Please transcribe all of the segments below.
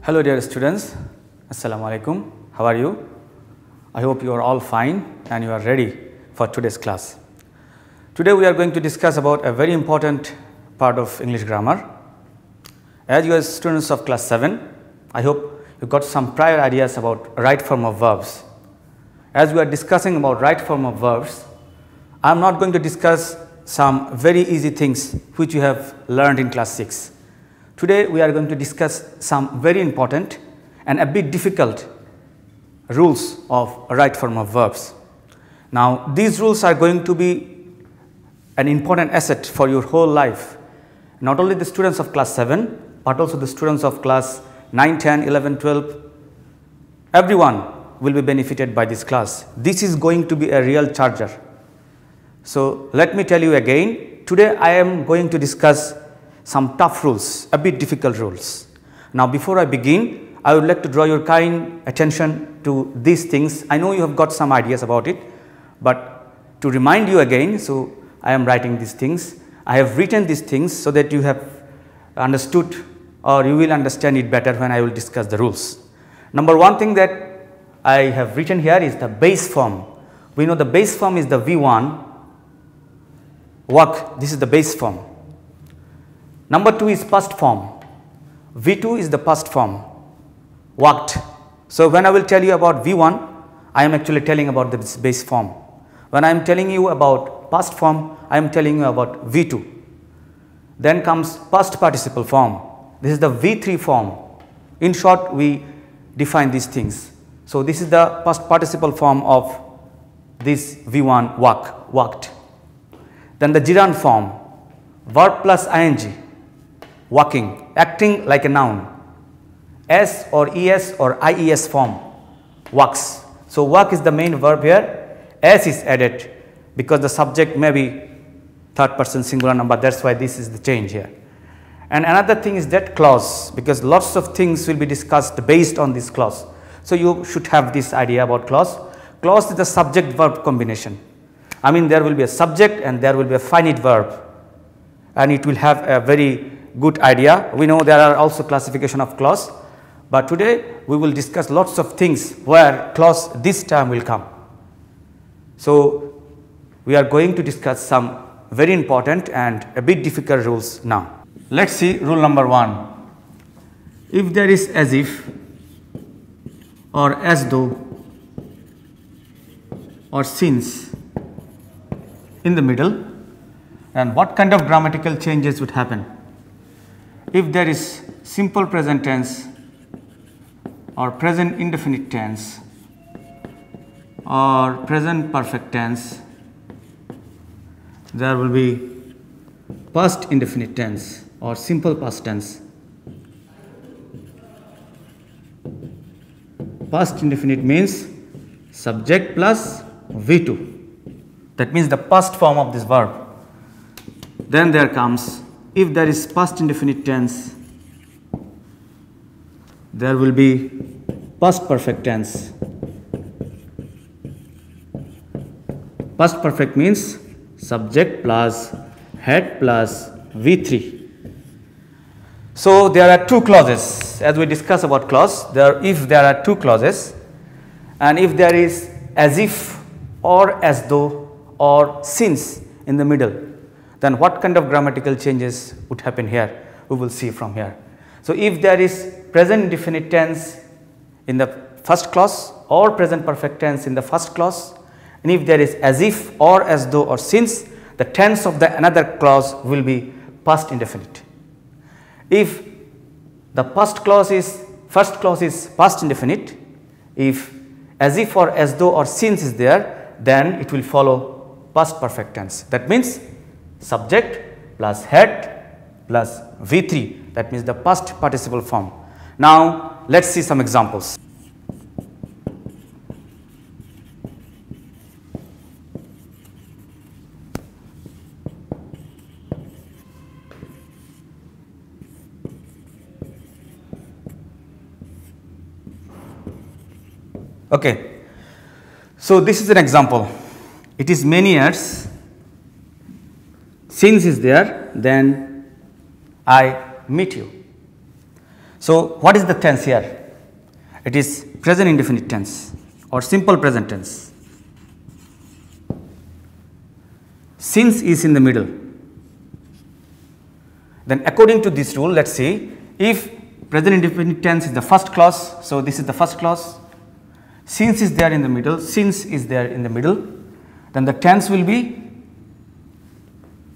Hello dear students, Assalamu alaikum. How are you? I hope you are all fine and you are ready for today's class. Today we are going to discuss about a very important part of English grammar. As you are students of class 7, I hope you got some prior ideas about right form of verbs. As we are discussing about right form of verbs, I am not going to discuss some very easy things which you have learned in class 6. Today we are going to discuss some very important and a bit difficult rules of right form of verbs. Now these rules are going to be an important asset for your whole life, not only the students of class 7 but also the students of class 9, 10, 11, 12, everyone will be benefited by this class. This is going to be a real charger. So let me tell you again, today I am going to discuss some tough rules, a bit difficult rules. Now before I begin, I would like to draw your kind attention to these things. I know you have got some ideas about it, but to remind you again, so I am writing these things. I have written these things so that you have understood or you will understand it better when I will discuss the rules. Number one thing that I have written here is the base form. We know the base form is the V1, work, this is the base form. Number 2 is past form, V2 is the past form, worked. So when I will tell you about V1, I am actually telling about the base form. When I am telling you about past form, I am telling you about V2. Then comes past participle form, this is the V3 form. In short, we define these things. So this is the past participle form of this V1, worked. Then the gerund form, verb plus ing, walking, acting like a noun, S or ES or IES form, works. So work is the main verb here, S is added because the subject may be third person singular number, that is why this is the change here. And another thing is that clause, because lots of things will be discussed based on this clause. So you should have this idea about clause. Clause is the subject verb combination. I mean there will be a subject and there will be a finite verb and it will have a very good idea. We know there are also classification of clause, but today we will discuss lots of things where clause this term will come. So we are going to discuss some very important and a bit difficult rules now. Let us see rule number 1. If there is as if or as though or since in the middle, then what kind of grammatical changes would happen? If there is simple present tense or present indefinite tense or present perfect tense, there will be past indefinite tense or simple past tense. Past indefinite means subject plus V2, that means the past form of this verb. Then there comes, if there is past indefinite tense, there will be past perfect tense. Past perfect means subject plus head plus V3. So there are two clauses as we discuss about clause. If there are two clauses and if there is as if or as though or since in the middle, then what kind of grammatical changes would happen here? We will see from here. So if there is present indefinite tense in the first clause or present perfect tense in the first clause, and if there is as if or as though or since, the tense of the another clause will be past indefinite. If the first clause is past indefinite, if as if or as though or since is there, then it will follow past perfect tense. That means subject plus head plus V3, that means the past participle form. Now let us see some examples. Okay, so this is an example. It is many years, since is there, then I meet you. So, what is the tense here? It is present indefinite tense or simple present tense. Since is in the middle. Then according to this rule, let us see, if present indefinite tense is the first clause, so this is the first clause, since is there in the middle, since is there in the middle, then the tense will be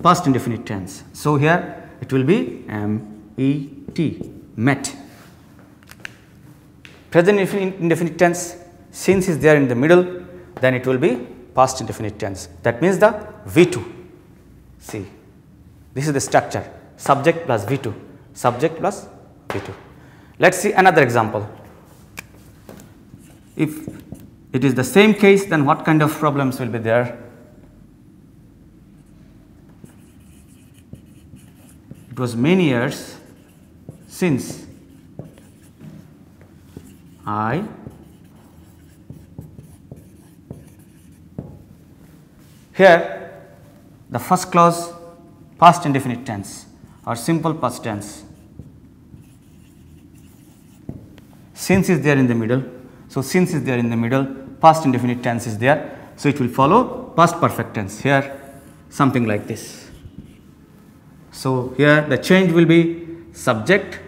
past indefinite tense. So, here it will be M-E-T, met. Present indefinite tense, since is there in the middle, then it will be past indefinite tense. That means the V2. See, this is the structure, subject plus V2, subject plus V2. Let us see another example. If it is the same case, then what kind of problems will be there? It was many years since I here the first clause past indefinite tense or simple past tense. Since is there in the middle. So, since is there in the middle, past indefinite tense is there. So, it will follow past perfect tense here, something like this. So, here the change will be subject,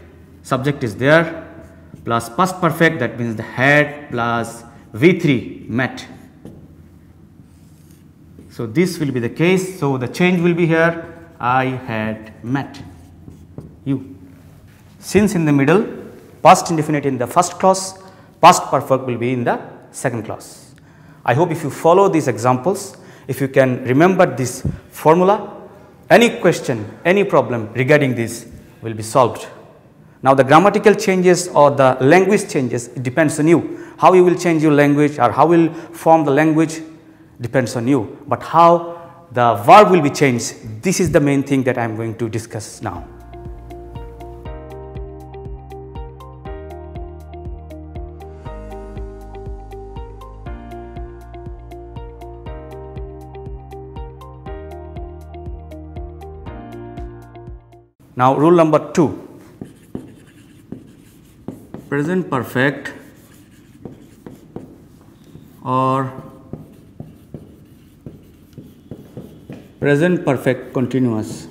subject is there, plus past perfect, that means the had, plus V3 met. So, this will be the case. So, the change will be here, I had met you. Since in the middle, past indefinite in the first clause, past perfect will be in the second clause. I hope if you follow these examples, if you can remember this formula, any question, any problem regarding this will be solved. Now, the grammatical changes or the language changes, it depends on you. How you will change your language or how you will form the language depends on you, but how the verb will be changed, this is the main thing that I am going to discuss now. Now, rule number 2, present perfect or present perfect continuous.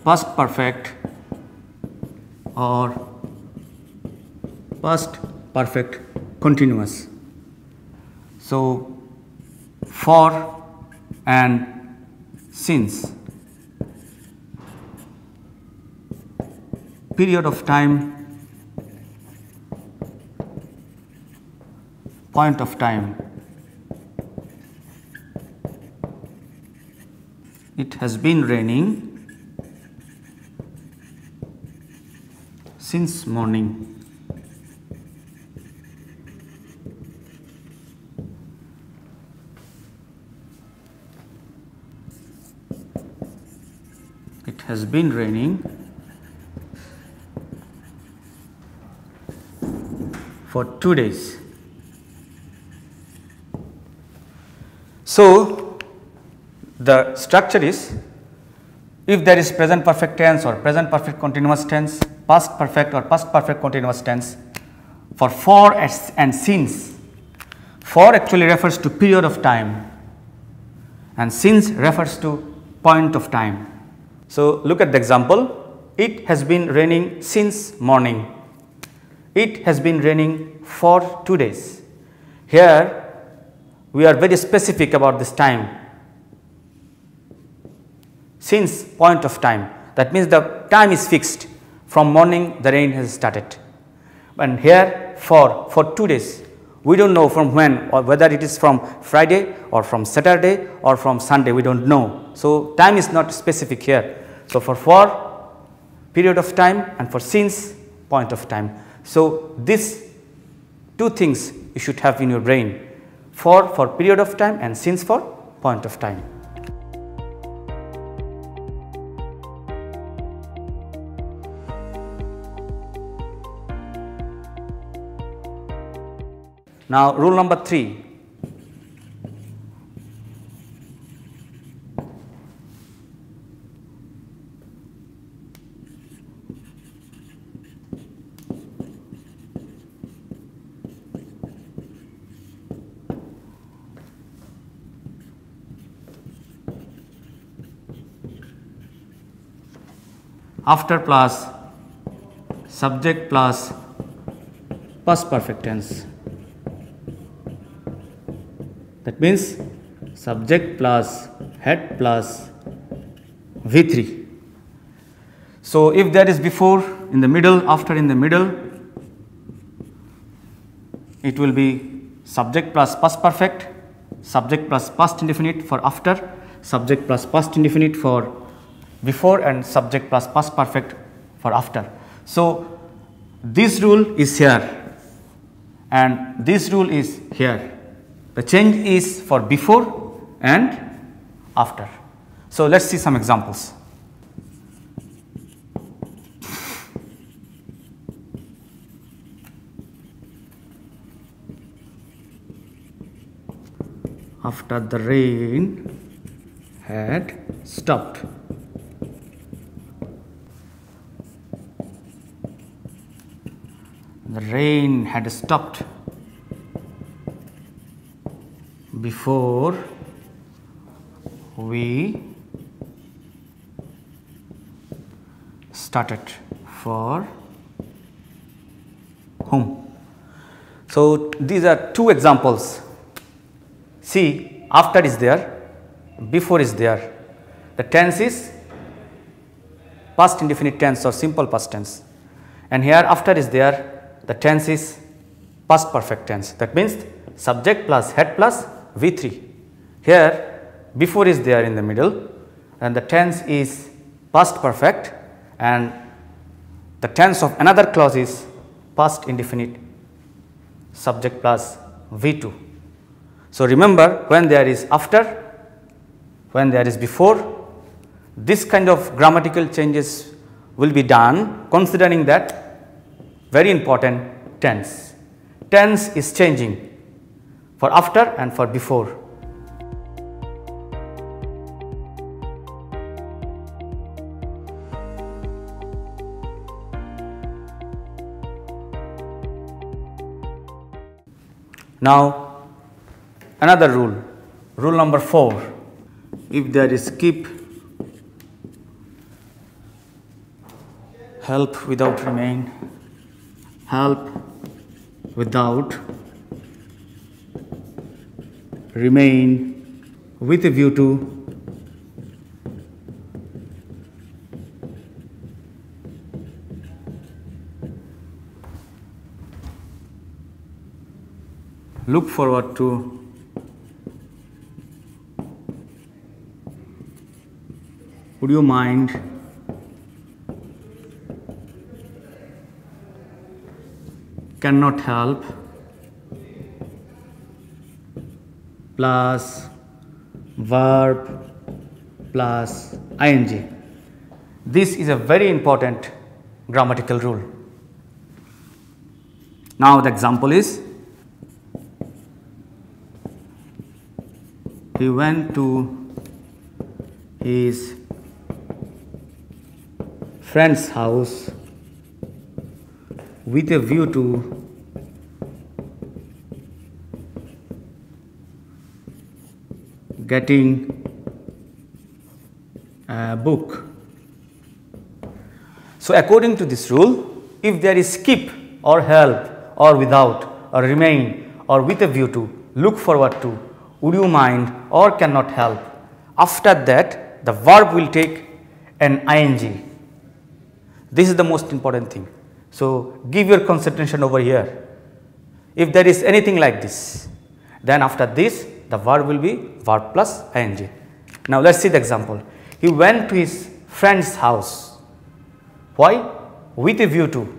Past perfect or past perfect continuous. So, for and since, period of time, point of time, it has been raining since morning. It has been raining for 2 days. So, the structure is, if there is present perfect tense or present perfect continuous tense, past perfect or past perfect continuous tense, for and since, for actually refers to period of time and since refers to point of time. So, look at the example, it has been raining since morning, it has been raining for 2 days. Here we are very specific about this time, since point of time, that means the time is fixed, from morning the rain has started. And here for 2 days, we do not know from when, or whether it is from Friday or from Saturday or from Sunday, we do not know. So, time is not specific here. So, for period of time and for since point of time. So, these two things you should have in your brain, for period of time and since for point of time. Now, rule number 3, after plus subject plus past perfect tense. That means subject plus head plus V3. So if there is before, in the middle, after, in the middle, it will be subject plus past perfect, subject plus past indefinite for after, subject plus past indefinite for before, and subject plus past perfect for after. So this rule is here and this rule is here. The change is for before and after. So let's see some examples. After the rain had stopped. The rain had stopped before we started for home. So these are two examples. See, after is there, before is there. The tense is past indefinite tense or simple past tense, and here after is there, the tense is past perfect tense. That means subject plus head plus V3. Here before is there in the middle and the tense is past perfect, and the tense of another clause is past indefinite subject plus V2. So remember, when there is after, when there is before, this kind of grammatical changes will be done considering that very important tense. Tense is changing for after and for before. Now another rule, rule number 4. If there is skip, help without remain, help without remain with a view to look forward to would you mind cannot help plus verb plus ing. This is a very important grammatical rule. Now the example is, he went to his friend's house with a view to getting a book. So according to this rule, if there is skip or help or without or remain or with a view to, look forward to, would you mind or cannot help, after that the verb will take an ing. This is the most important thing. So give your concentration over here. If there is anything like this, then after this the verb will be verb plus ing. Now let us see the example. He went to his friend's house. Why? With a view to.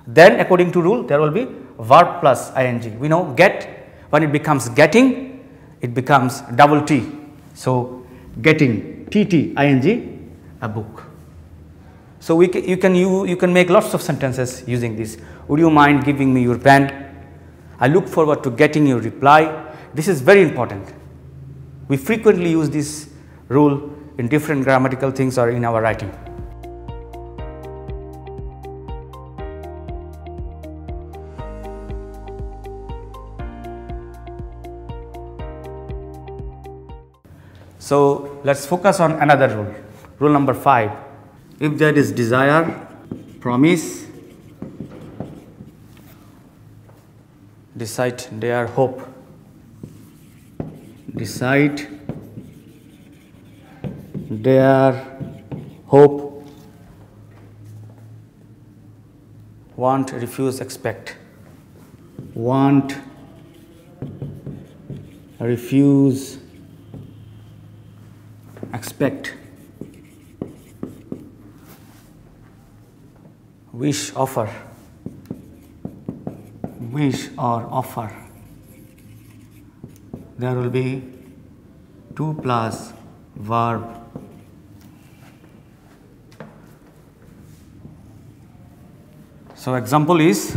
Then according to rule there will be verb plus ing. We know get, when it becomes getting, it becomes double T. So getting, TT, ing, a book. So you can make lots of sentences using this. Would you mind giving me your pen? I look forward to getting your reply. This is very important. We frequently use this rule in different grammatical things or in our writing. So let us focus on another rule, rule number 5. If there is desire, promise, decide, dare, hope. Decide, dare, hope, want, refuse, expect. Want, refuse, expect. Wish, offer. Wish or offer. There will be 2 plus verb. So example is,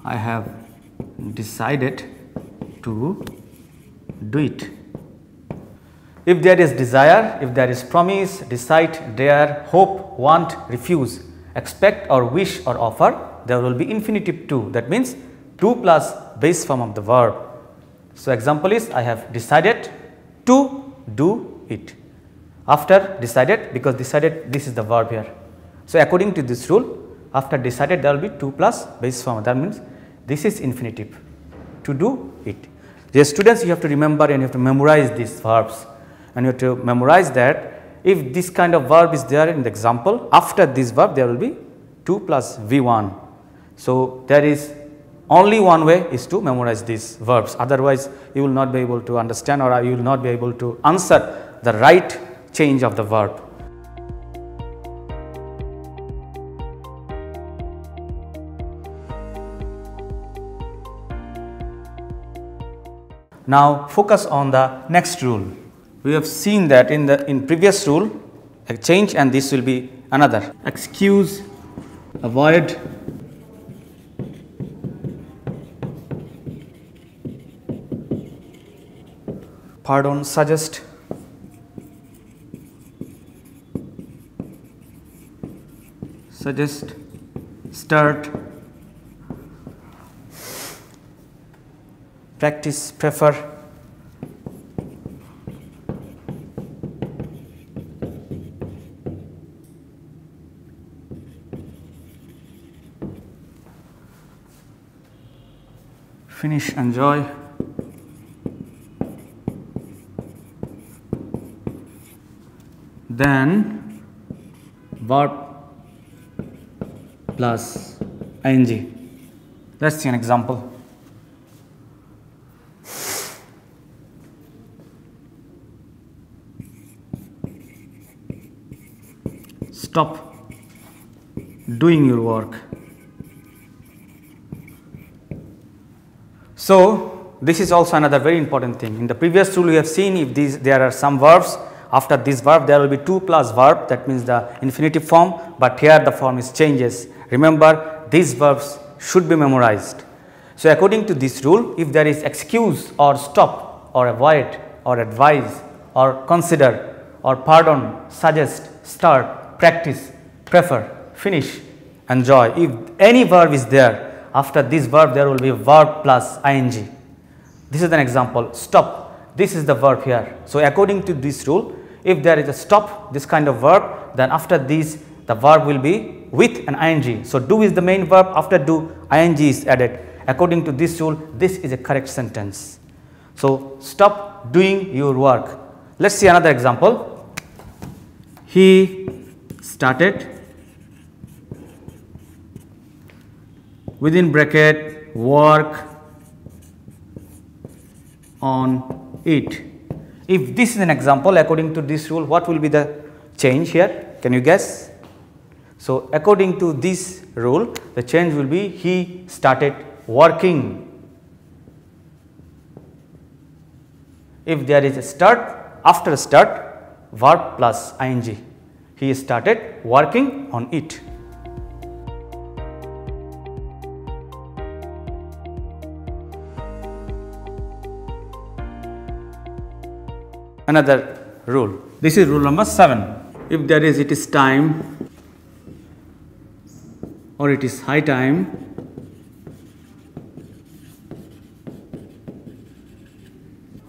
I have decided to do it. If there is desire, if there is promise, decide, dare, hope, want, refuse, expect or wish or offer, there will be infinitive to. That means 2 plus base form of the verb. So example is, I have decided to do it. After decided, because decided, this is the verb here. So according to this rule, after decided there will be 2 plus base form. That means this is infinitive, to do it. Dear students, you have to remember and you have to memorize these verbs, and you have to memorize that if this kind of verb is there in the example, after this verb there will be 2 plus V1. So there is only one way is to memorize these verbs, otherwise you will not be able to understand, or you will not be able to answer the right change of the verb. Now focus on the next rule. We have seen that in previous rule a change, and this will be another. Excuse, avoid, pardon, suggest, start, practice, prefer, finish, enjoy, then verb plus ing. Let's see an example. Stop doing your work. So this is also another very important thing. In the previous rule we have seen, if there are some verbs, after this verb there will be 2 plus verb, that means the infinitive form, but here the form is changes. Remember, these verbs should be memorized. So according to this rule, if there is excuse or stop or avoid or advise or consider or pardon, suggest, start, practice, prefer, finish, enjoy, if any verb is there, after this verb there will be verb plus ing. This is an example. Stop, this is the verb here. So according to this rule, if there is a stop, this kind of verb, then after this the verb will be with an ing. So do is the main verb, after do ing is added. According to this rule, this is a correct sentence. So stop doing your work. Let's see another example. He started, within bracket, work on it. If this is an example, according to this rule, what will be the change here? Can you guess? So according to this rule, the change will be he started working. If there is a start, after start, verb plus ing. He started working on it. Another rule. This is rule number 7. If there is it is time or it is high time,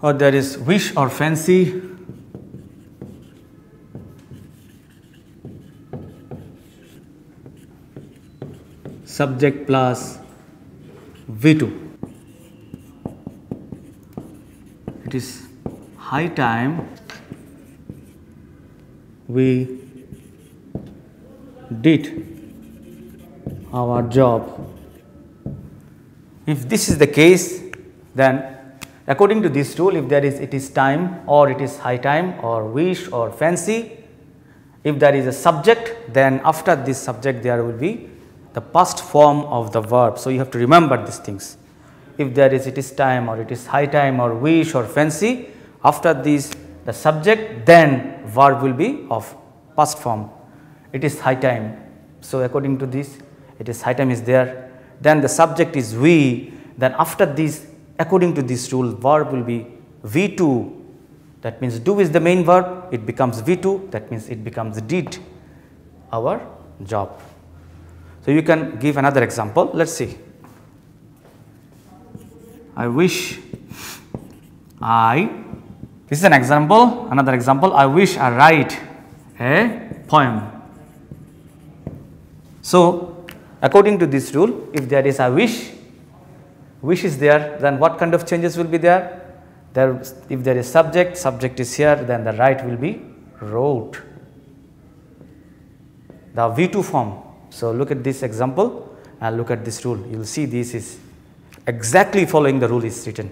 or there is wish or fancy, subject plus V2. It is high time we did our job. If this is the case, then according to this rule, if there is it is time or it is high time or wish or fancy, if there is a subject, then after this subject there will be the past form of the verb. So, you have to remember these things. If there is it is time or it is high time or wish or fancy, after this the subject, then verb will be of past form. It is high time. So, according to this, it is high time is there, then the subject is we, then after this, according to this rule, verb will be V2. That means do is the main verb, it becomes V2, that means it becomes did our job. So, you can give another example. Let us see. I wish this is an example, another example. I wish I write a poem. So, according to this rule, if there is a wish is there, then what kind of changes will be there? If there is subject is here, then the write will be wrote, the V2 form. So, look at this example and look at this rule. You will see this is exactly following the rule is written.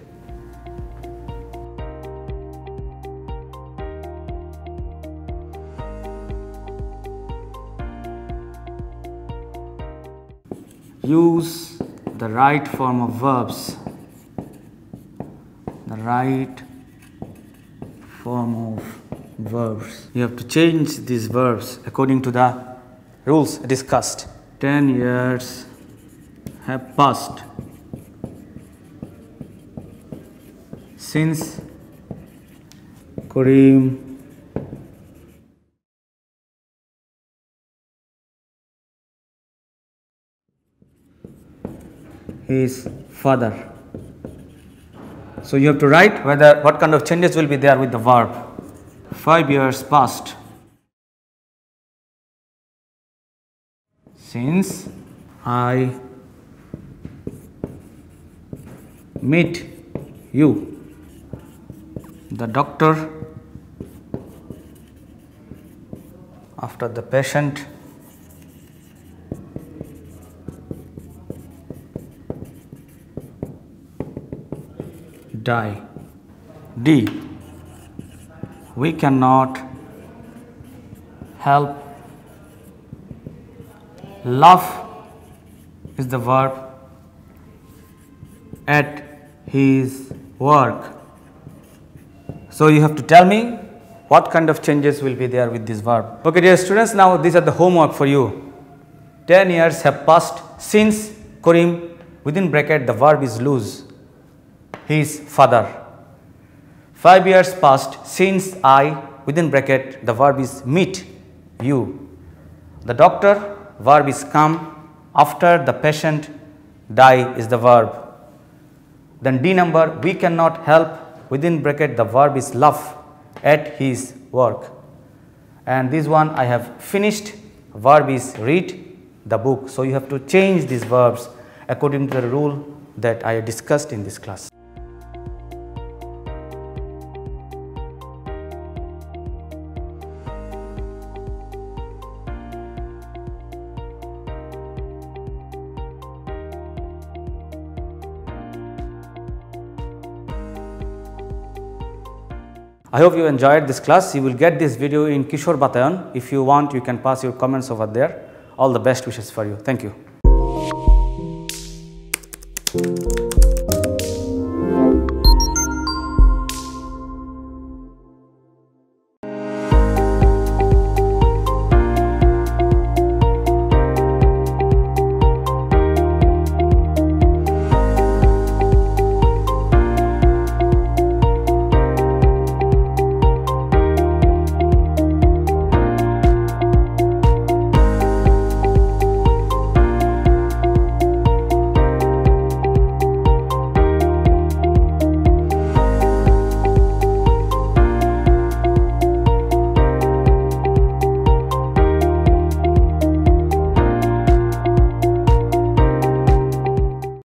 Use the right form of verbs. The right form of verbs. You have to change these verbs according to the rules discussed. 10 years have passed since Kareem his father. So, you have to write what kind of changes will be there with the verb. 5 years passed since I met you. The doctor, after the patient die. D. We cannot help. Laugh is the verb at his work. So, you have to tell me what kind of changes will be there with this verb. Okay, dear students, now these are the homework for you. 10 years have passed since Kareem, within bracket the verb is lose, his father. 5 years passed since I, within bracket the verb is meet, you. The doctor, verb is come, after the patient, die is the verb. Then D number, we cannot help, within bracket the verb is laugh, at his work. And this one I have finished, verb is read the book. So, you have to change these verbs according to the rule that I discussed in this class. I hope you enjoyed this class. You will get this video in Kishore Batayan. If you want, you can pass your comments over there. All the best wishes for you. Thank you.